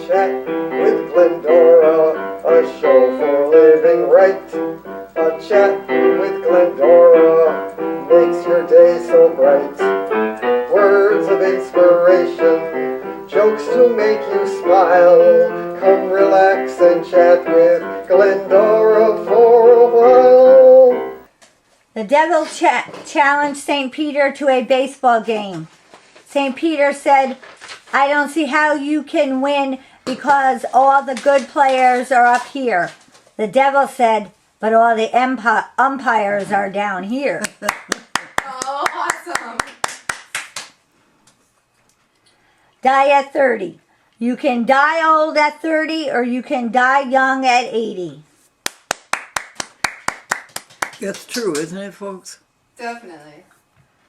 chat with Glendora, a show for living right. A chat with Glendora makes your day so bright. Words of inspiration, jokes to make you smile. Come relax and chat with Glendora for a while. The devil challenged St. Peter to a baseball game. St. Peter said, "I don't see how you can win because all the good players are up here." The devil said, "But all the umpires are down here." Oh, awesome. Die at 30. You can die old at 30 or you can die young at 80. That's true, isn't it, folks? Definitely.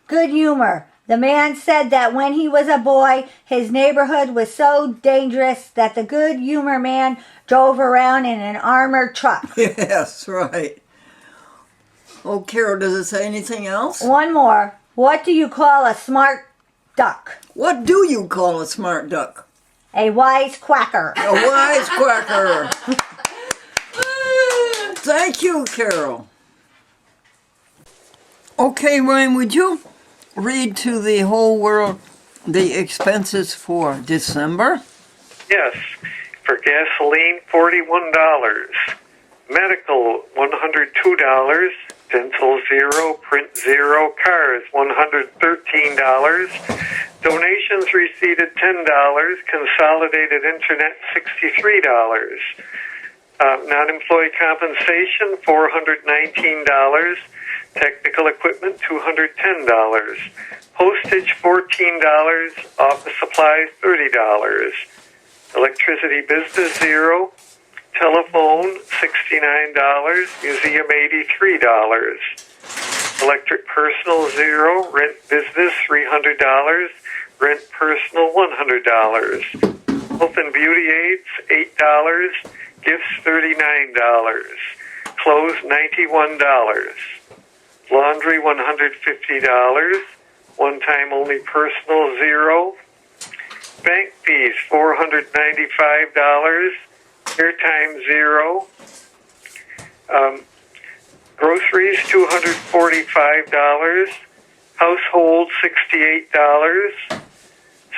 Good humor. The man said that when he was a boy, his neighborhood was so dangerous that the good humor man drove around in an armored truck. Yes, right. Oh, Carol, does it say anything else? One more. What do you call a smart duck? What do you call a smart duck? A wise quacker. A wisecracker. Thank you, Carol. Okay, Ryan, would you read to the whole world the expenses for December? Yes. For gasoline, $41. Medical, $102. Dental, $0. Print, $0. Cars, $113. Donations received, $10. Consolidated Internet, $63. Non-employee compensation, $419. Technical equipment, $210. Postage, $14. Office supplies, $30. Electricity business, $0. Telephone, $69. Museum, $83. Electric personal, $0. Rent business, $300. Rent personal, $100. Health and beauty aids, $8. Gifts, $39. Clothes, $91. Laundry, $150. One-time only personal, $0. Bank fees, $495. Airtime, $0. Groceries, $245. Household, $68.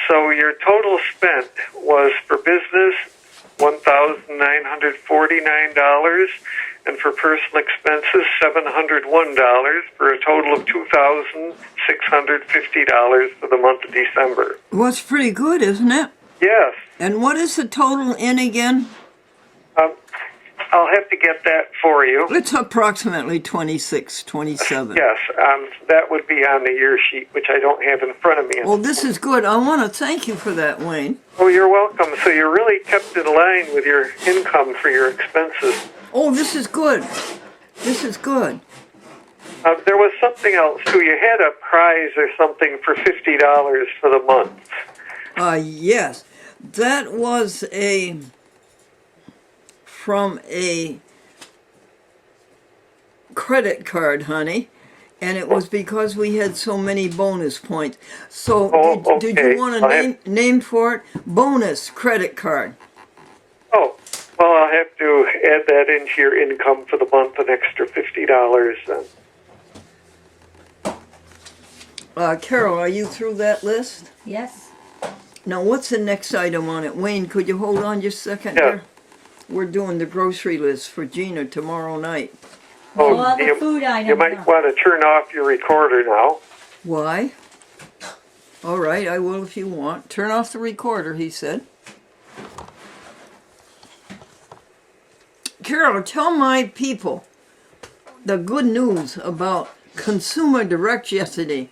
So your total spent was for business, $1,949, and for personal expenses, $701, for a total of $2,650 for the month of December. Well, that's pretty good, isn't it? Yes. And what is the total in again? I'll have to get that for you. It's approximately 26, 27. Yes, that would be on the year sheet, which I don't have in front of me. Well, this is good. I want to thank you for that, Wayne. Oh, you're welcome. So you really kept in line with your income for your expenses. Oh, this is good. This is good. There was something else, too. You had a prize or something for $50 for the month. Yes. That was from a credit card, honey. And it was because we had so many bonus points. So did you want a name for it? Bonus credit card. Oh, well, I'll have to add that into your income for the month, an extra $50 then. Carol, are you through that list? Yes. Now, what's the next item on it? Wayne, could you hold on just a second Yeah. here? We're doing the grocery list for Gina tomorrow night. Oh, All the food items. you might want to turn off your recorder now. Why? All right, I will if you want. Turn off the recorder, he said. Carol, tell my people the good news about Consumer Direct yesterday.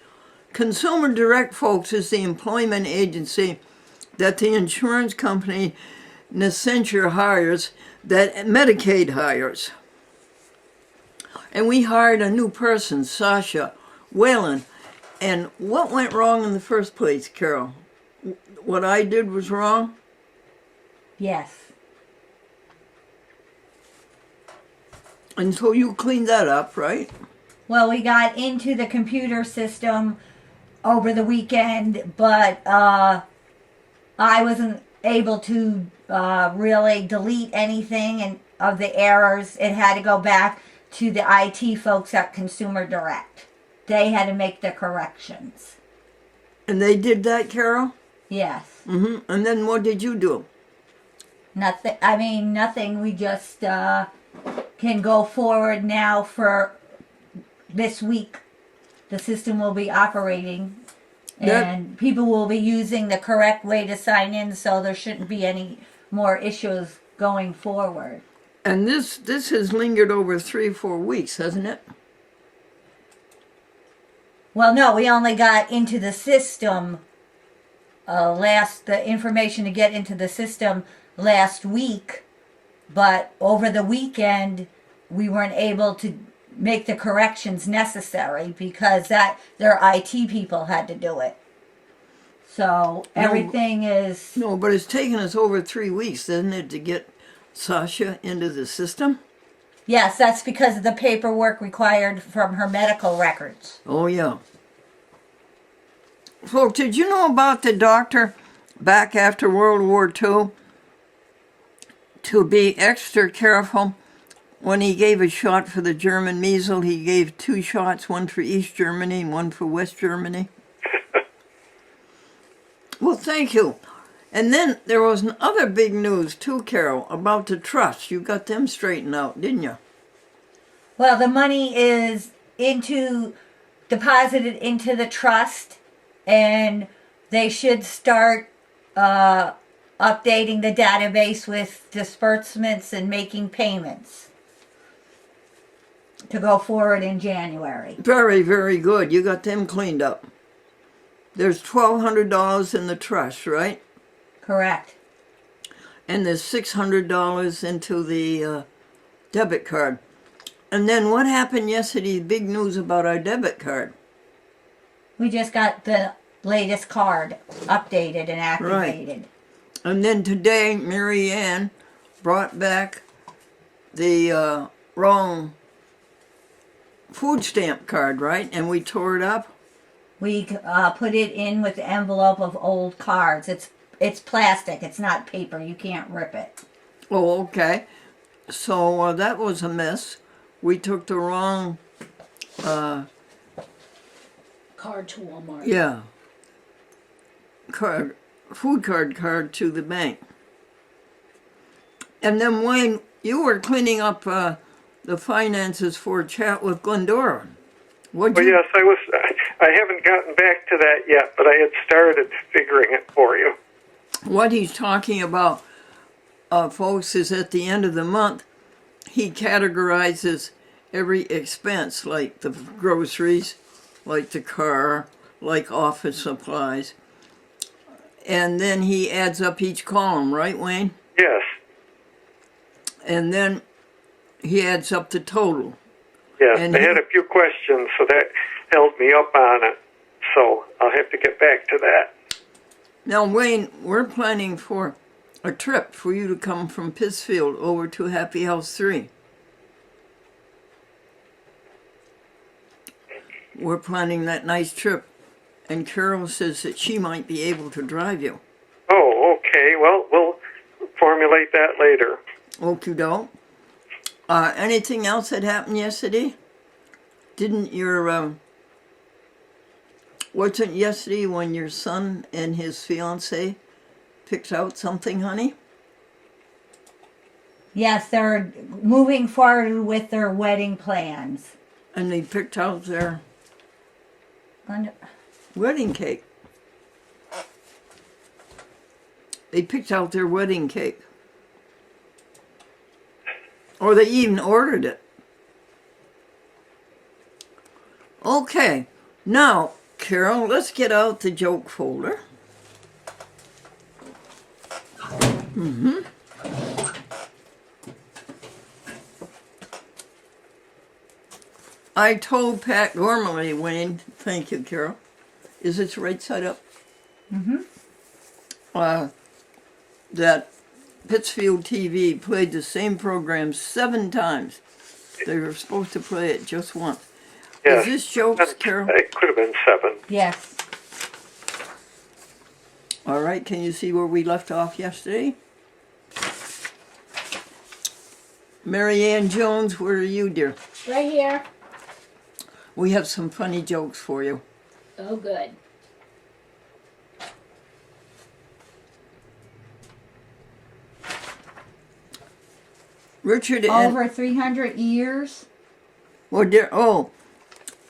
Consumer Direct, folks, is the employment agency that the insurance company Essentia hires, that Medicaid hires. And we hired a new person, Sasha Whalen. And what went wrong in the first place, Carol? What I did was wrong? Yes. And so you cleaned that up, right? Well, we got into the computer system over the weekend, but I wasn't able to really delete anything and of the errors. It had to go back to the IT folks at Consumer Direct. They had to make the corrections. And they did that, Carol? Yes. And then what did you do? Nothing. I mean, nothing. We just can go forward now for this week. The system will be operating, and people will be using the correct way to sign in, so there shouldn't be any more issues going forward. And this has lingered over 3 or 4 weeks, hasn't it? Well, no, we only got into the system the information to get into the system last week, but over the weekend we weren't able to make the corrections necessary because their IT people had to do it. So everything is... No, but it's taken us over 3 weeks, doesn't it, to get Sasha into the system? Yes, that's because of the paperwork required from her medical records. Oh, yeah. Folks, did you know about the doctor back after World War II to be extra careful when he gave a shot for the German measles? He gave 2 shots, one for East Germany and one for West Germany. Well, thank you. And then there was other big news too, Carol, about the trust. You got them straightened out, didn't you? Well, the money is deposited into the trust, and they should start updating the database with disbursements and making payments to go forward in January. Very, very good. You got them cleaned up. There's $1,200 in the trust, right? Correct. And there's $600 into the debit card. And then what happened yesterday? Big news about our debit card. We just got the latest card updated and activated. Right. And then today, Mary Ann brought back the wrong food stamp card, right? And we tore it up. We put it in with the envelope of old cards. It's plastic. It's not paper. You can't rip it. Oh, okay. So that was a mess. We took the wrong... Card to Walmart. Yeah. Food card to the bank. And then Wayne, you were cleaning up the finances for a chat with Glendora. Well, yes, I haven't gotten back to that yet, but I had started figuring it for you. What he's talking about, folks, is at the end of the month, he categorizes every expense, like the groceries, like the car, like office supplies. And then he adds up each column, right, Wayne? Yes. And then he adds up the total. Yes, And I had a few questions, so that held me up on it. So I'll have to get back to that. Now, Wayne, we're planning for a trip for you to come from Pittsfield over to Happy House 3. We're planning that nice trip, and Carol says that she might be able to drive you. Oh, okay. Well, we'll formulate that later. Okie doke. Anything else that happened yesterday? Didn't your, wasn't yesterday when your son and his fiancée picked out something, honey? Yes, they're moving forward with their wedding plans. And they picked out their wedding cake. They picked out their wedding cake. Or they even ordered it. Okay, now, Carol, let's get out the joke folder. I told Pat Gormley, Wayne, thank you, Carol. Is it right side up? That Pittsfield TV played the same program 7 times. They were supposed to play it just once. Yes. Is this jokes, Carol? It could have been 7. Yes. All right, can you see where we left off yesterday? Mary Ann Jones, where are you, dear? Right here. We have some funny jokes for you. Oh, good. Richard and Over 300 years. well, dear, oh,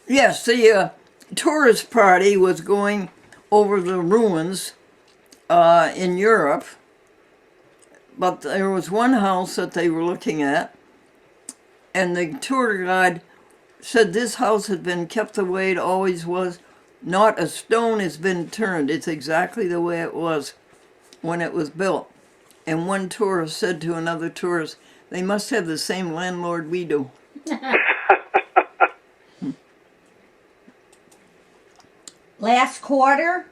yes, the tourist party was going over the ruins in Europe, but there was one house that they were looking at, and the tour guide said this house had been kept the way it always was. Not a stone has been turned. It's exactly the way it was when it was built. And one tourist said to another tourist, they must have the same landlord we do. Last quarter.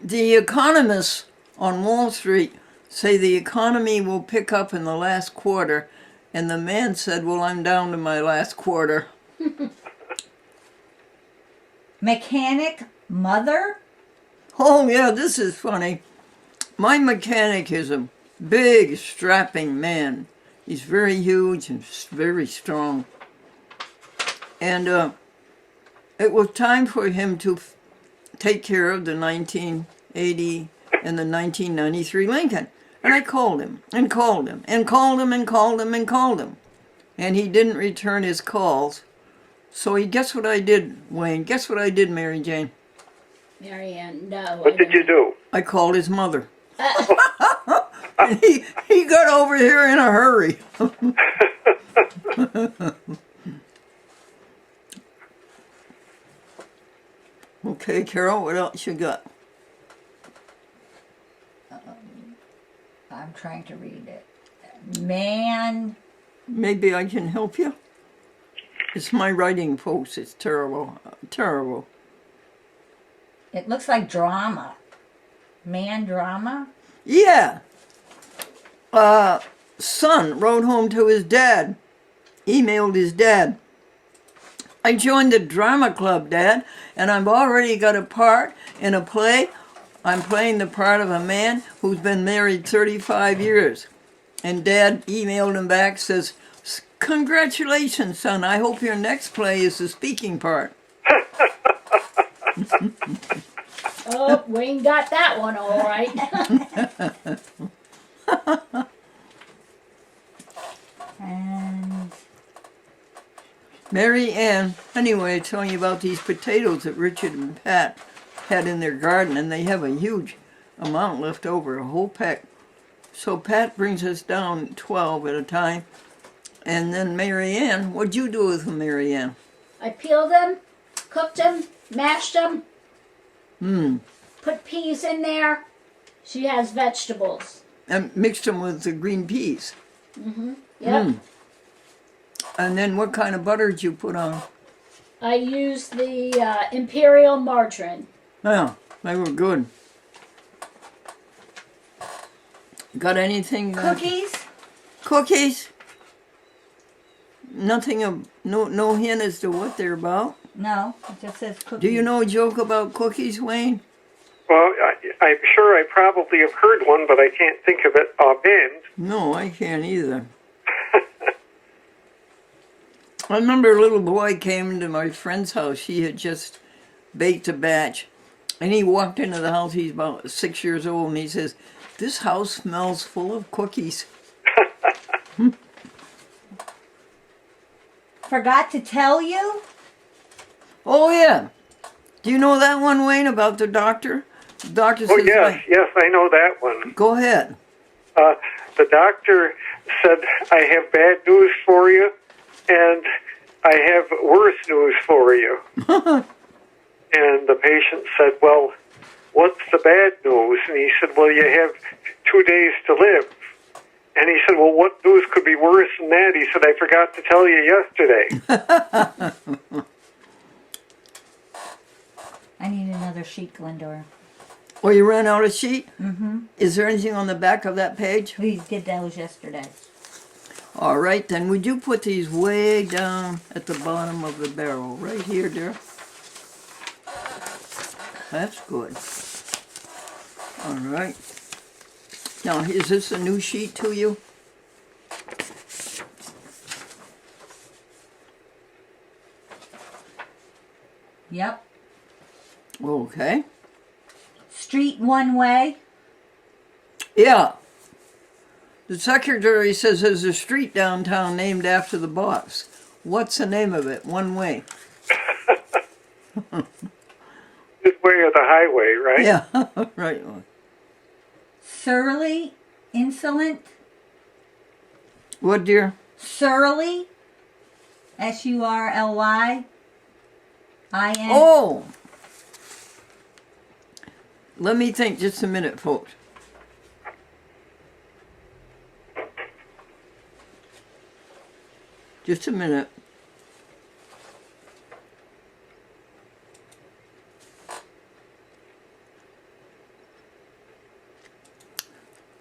The economists on Wall Street say the economy will pick up in the last quarter, and the man said, well, I'm down to my last quarter. Mechanic mother. Oh, yeah, this is funny. My mechanic is a big, strapping man. He's very huge and very strong. And it was time for him to take care of the 1980 and the 1993 Lincoln. And I called him and called him and called him and called him and called him. And he didn't return his calls. So guess what I did, Wayne? Guess what I did, Mary Jane? Marianne, no. What did you do? I called his mother. And he got over here in a hurry. Okay, Carol, what else you got? I'm trying to read it. Man. Maybe I can help you? It's my writing, folks. It's terrible. Terrible. It looks like drama. Man drama. Yeah. Son wrote home to his dad. Emailed his dad. I joined the drama club, Dad, and I've already got a part in a play. I'm playing the part of a man who's been married 35 years. And Dad emailed him back, says, congratulations, son. I hope your next play is the speaking part. Oh, Wayne got that one all right. And Mary Ann, anyway, telling you about these potatoes that Richard and Pat had in their garden, and they have a huge amount left over, a whole peck. So Pat brings us down 12 at a time. And then Mary Ann, what'd you do with them, Mary Ann? I peeled them, cooked them, mashed them, put peas in there. She has vegetables. And mixed them with the green peas. Yep. And then what kind of butter did you put on? I used the imperial margarine. Yeah, they were good. Got anything? cookies. Cookies? Nothing of no hint as to what they're about. No, it just says cookies. Do you know a joke about cookies, Wayne? Well, I'm sure I probably have heard one, but I can't think of it offhand. No, I can't either. I remember a little boy came to my friend's house. She had just baked a batch. And he walked into the house. He's about 6 years old. And he says, this house smells full of cookies. Forgot to tell you. Oh, yeah. Do you know that one, Wayne, about the doctor? The doctor Oh, says, yes, I know that one. Go ahead. The doctor said, I have bad news for you, and I have worse news for you. And the patient said, well, what's the bad news? And he said, well, you have 2 days to live. And he said, well, what news could be worse than that? He said, I forgot to tell you yesterday. I need another sheet, Glendora. Oh, you ran out of sheet? Mm-hmm. Is there anything on the back of that page? We did those yesterday. All right, then would you put these way down at the bottom of the barrel, right here, dear? That's good. All right. Now, is this a new sheet to you? Yep. Okay. Street one way. Yeah. The secretary says there's a street downtown named after the boss. What's the name of it? One way. This way or the highway, right? Yeah, right. Surly, insolent. What, dear? Surly. Surly. I-N. Oh! Let me think just a minute, folks. Just a minute.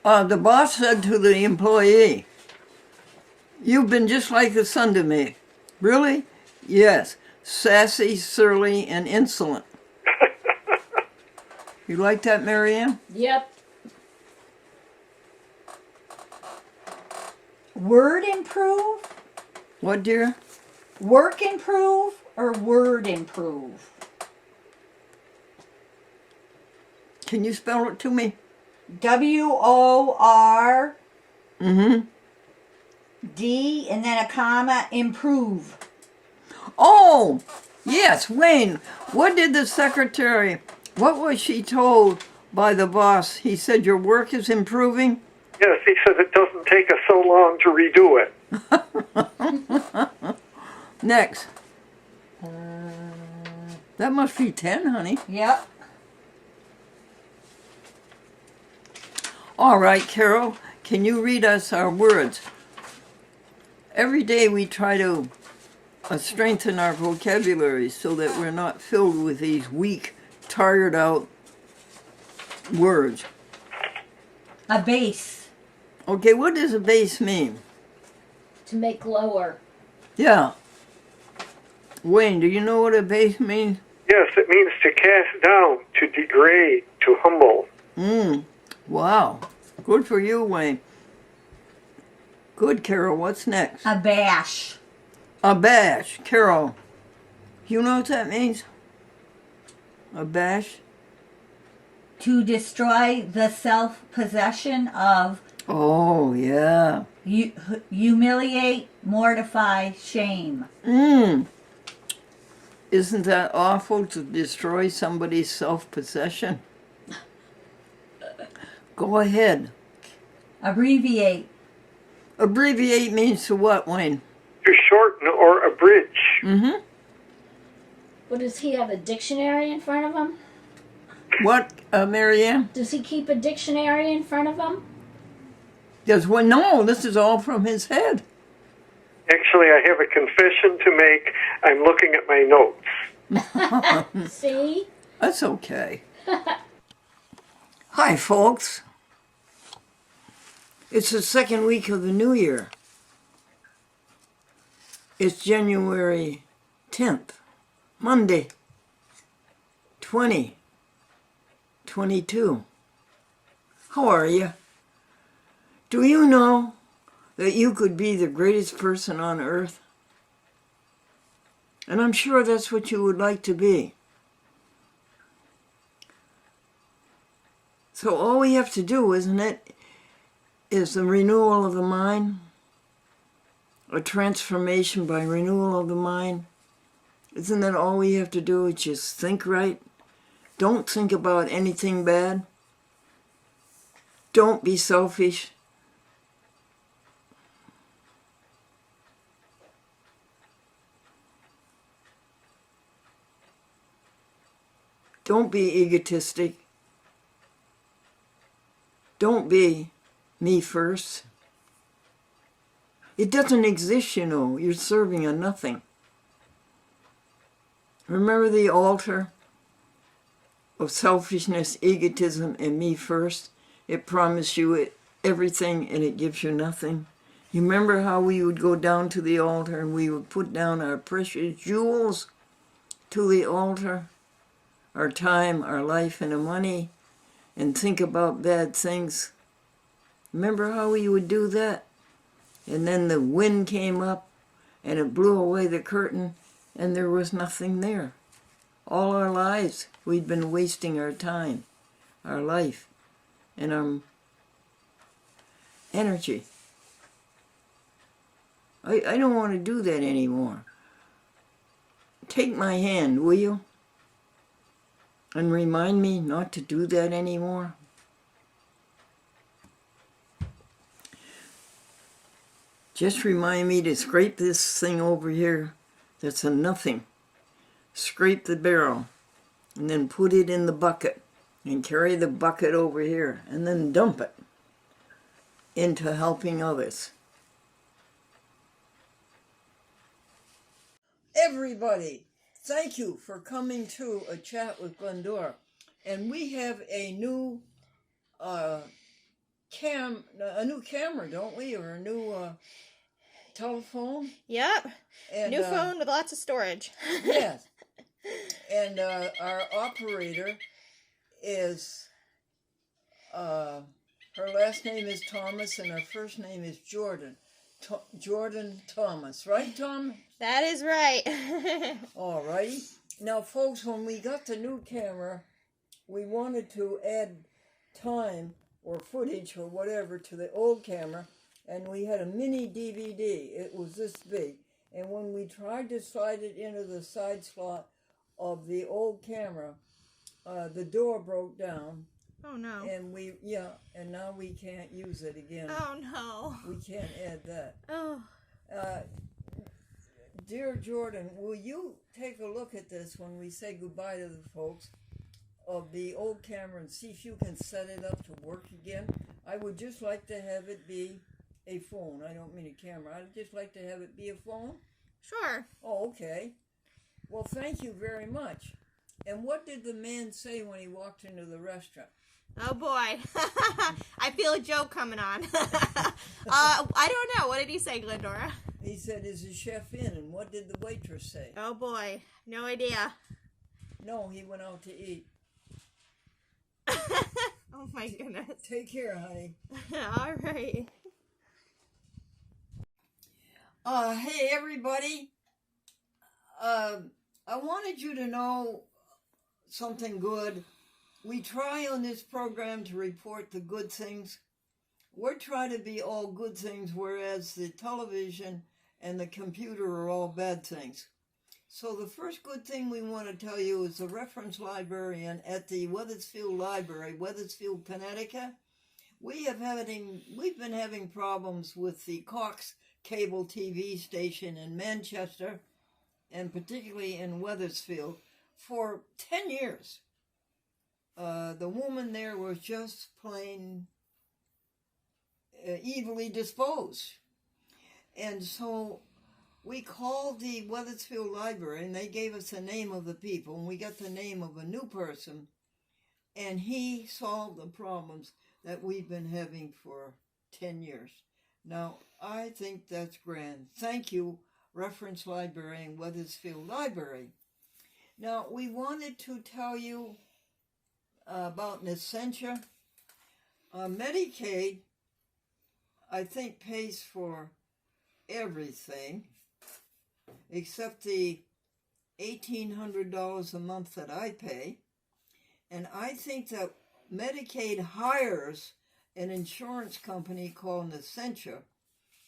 The boss said to the employee, "You've been just like the sun to me." Really? Yes. Sassy, surly, and insolent. You like that, Marianne? Yep. Word improve. What, dear? Work improve or word improve? Can you spell it to me? W-O-R Mm-hmm. D and then a comma, improve. Oh, yes, Wayne. What did the secretary, what was she told by the boss? He said your work is improving? Yes, he says it doesn't take us so long to redo it. Next. That must be 10, honey. Yep. All right, Carol, can you read us our words? Every day we try to strengthen our vocabulary so that we're not filled with these weak, tired out words. A base. Okay, what does a base mean? To make lower. Yeah. Wayne, do you know what a base means? Yes, it means to cast down, to degrade, to humble. Wow. Good for you, Wayne. Good, Carol. What's next? A bash. A bash. Carol, you know what that means? A bash? To destroy the self-possession of. Oh, yeah. Humiliate, mortify, shame. Isn't that awful to destroy somebody's self-possession? Go ahead. Abbreviate. Abbreviate means to what, Wayne? To shorten or abridge. Mm-hmm. What, does he have a dictionary in front of him? What, Marianne? Does he keep a dictionary in front of him? Yes, well, no, this is all from his head. Actually, I have a confession to make. I'm looking at my notes. See? That's okay. Hi, folks. It's the second week of the new year. It's January 10th, Monday, 2022. How are you? Do you know that you could be the greatest person on earth? And I'm sure that's what you would like to be. So all we have to do, isn't it, is the renewal of the mind, a transformation by renewal of the mind. Isn't that all we have to do is just think right? Don't think about anything bad. Don't be selfish. Don't be egotistic. Don't be me first. It doesn't exist, you know. You're serving a nothing. Remember the altar of selfishness, egotism, and me first? It promised you everything and it gives you nothing. You remember how we would go down to the altar and we would put down our precious jewels to the altar? Our time, our life, and our money, and think about bad things. Remember how we would do that? And then the wind came up and it blew away the curtain and there was nothing there. All our lives, we've been wasting our time, our life, and our energy. I don't want to do that anymore. Take my hand, will you? And remind me not to do that anymore. Just remind me to scrape this thing over here that's a nothing. Scrape the barrel and then put it in the bucket and carry the bucket over here and then dump it into helping others. Everybody, thank you for coming to a chat with Glendora. And we have a new camera, don't we? Or a new telephone? Yep. And, New phone with lots of storage. Yes. And our operator is, her last name is Thomas and her first name is Jordan. Jordan Thomas, right, Tom? That is right. All righty. Now, folks, when we got the new camera, we wanted to add time or footage or whatever to the old camera, and we had a mini DVD. It was this big. And when we tried to slide it into the side slot of the old camera, the door broke down. Oh no. And now we can't use it again. Oh no. We can't add that. Oh. Dear Jordan, will you take a look at this when we say goodbye to the folks of the old camera and see if you can set it up to work again? I would just like to have it be a phone. I don't mean a camera. I'd just like to have it be a phone. Sure. Oh, okay. Well, thank you very much. And what did the man say when he walked into the restaurant? Oh boy. I feel a joke coming on. I don't know. What did he say, Glendora? He said, "Is the chef in?" And what did the waitress say? Oh boy. No idea. No, he went out to eat. Oh my goodness. Take care, honey. All right. Hey everybody. I wanted you to know something good. We try on this program to report the good things. We're trying to be all good things, whereas the television and the computer are all bad things. So the first good thing we want to tell you is the reference librarian at the Wethersfield Library, Wethersfield, Connecticut. We've been having problems with the Cox cable TV station in Manchester, and particularly in Wethersfield, for 10 years. The woman there was just plain evilly disposed. And so we called the Wethersfield Library, and they gave us the name of the people, and we got the name of a new person, and he solved the problems that we've been having for 10 years. Now, I think that's grand. Thank you, Reference Librarian, Wethersfield Library. Now, we wanted to tell you about Essentia. Medicaid, I think, pays for everything except the $1,800 a month that I pay. And I think that Medicaid hires an insurance company called Essentia,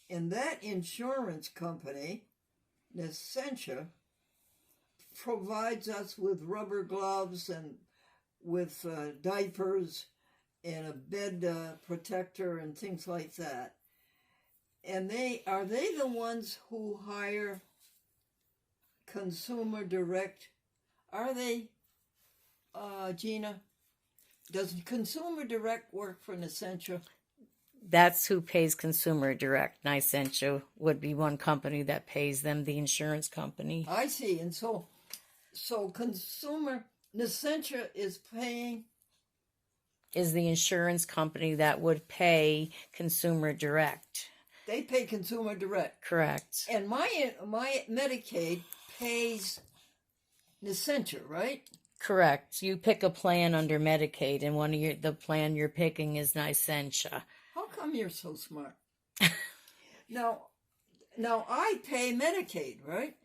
and that insurance company, Essentia, provides us with rubber gloves and with diapers and a bed protector and things like that. And are they the ones who hire Consumer Direct? Are they, Gina? Does Consumer Direct work for Essentia? That's who pays Consumer Direct. Essentia would be one company that pays them, the insurance company. I see. And so Essentia is paying... Is the insurance company that would pay Consumer Direct. They pay Consumer Direct. Correct. And my Medicaid pays Essentia, right? Correct. You pick a plan under Medicaid, and the plan you're picking is Essentia. How come you're so smart? Now I pay Medicaid, right?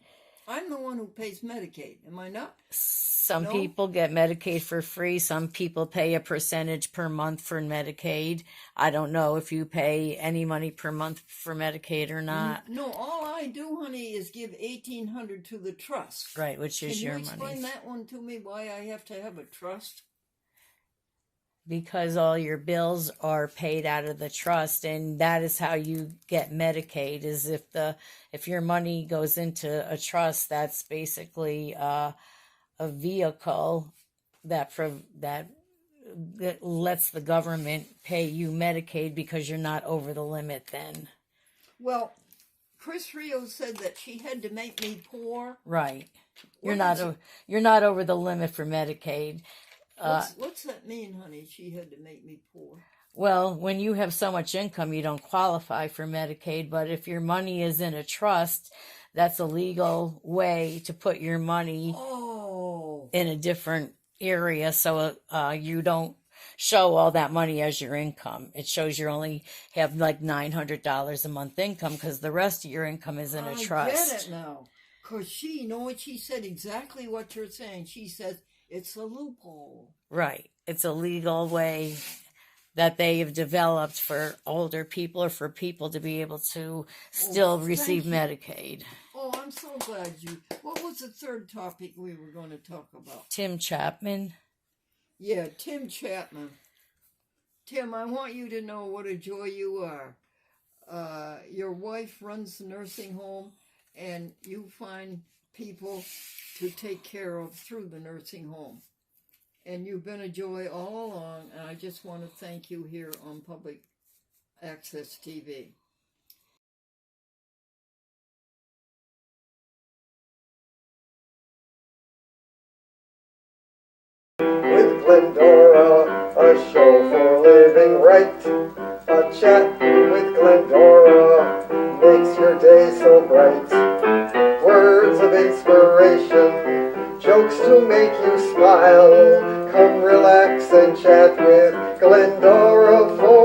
I'm the one who pays Medicaid, am I not? Some No? people get Medicaid for free. Some people pay a percentage per month for Medicaid. I don't know if you pay any money per month for Medicaid or not. No, all I do, honey, is give $1,800 to the trust. Right, which is your Can you explain money. that one to me? Why I have to have a trust? Because all your bills are paid out of the trust, and that is how you get Medicaid. Is if your money goes into a trust, that's basically a vehicle that lets the government pay you Medicaid because you're not over the limit then. Well, Chris Rio said that she had to make me poor. Right. You're What is you're not over the limit for Medicaid. What's that mean, honey? She had to make me poor. Well, when you have so much income, you don't qualify for Medicaid. But if your money is in a trust, that's a legal way to put your money in a different area, so you don't show all that money as your income. It shows you only have like $900 a month income because the rest of your income is in a trust. I get it now. Because you know what she said? Exactly what you're saying. She says it's a loophole. Right. It's a legal way that they have developed for older people or for people to be able to still receive Medicaid. Oh, I'm so glad you... What was the third topic we were going to talk about? Tim Chapman. Yeah, Tim Chapman. Tim, I want you to know what a joy you are. Your wife runs the nursing home, and you find people to take care of through the nursing home. And you've been a joy all along, and I just want to thank you here on Public Access TV. With Glendora, a show for living right. A chat with Glendora makes your day so bright. Words of inspiration, jokes to make you smile. Come relax and chat with Glendora for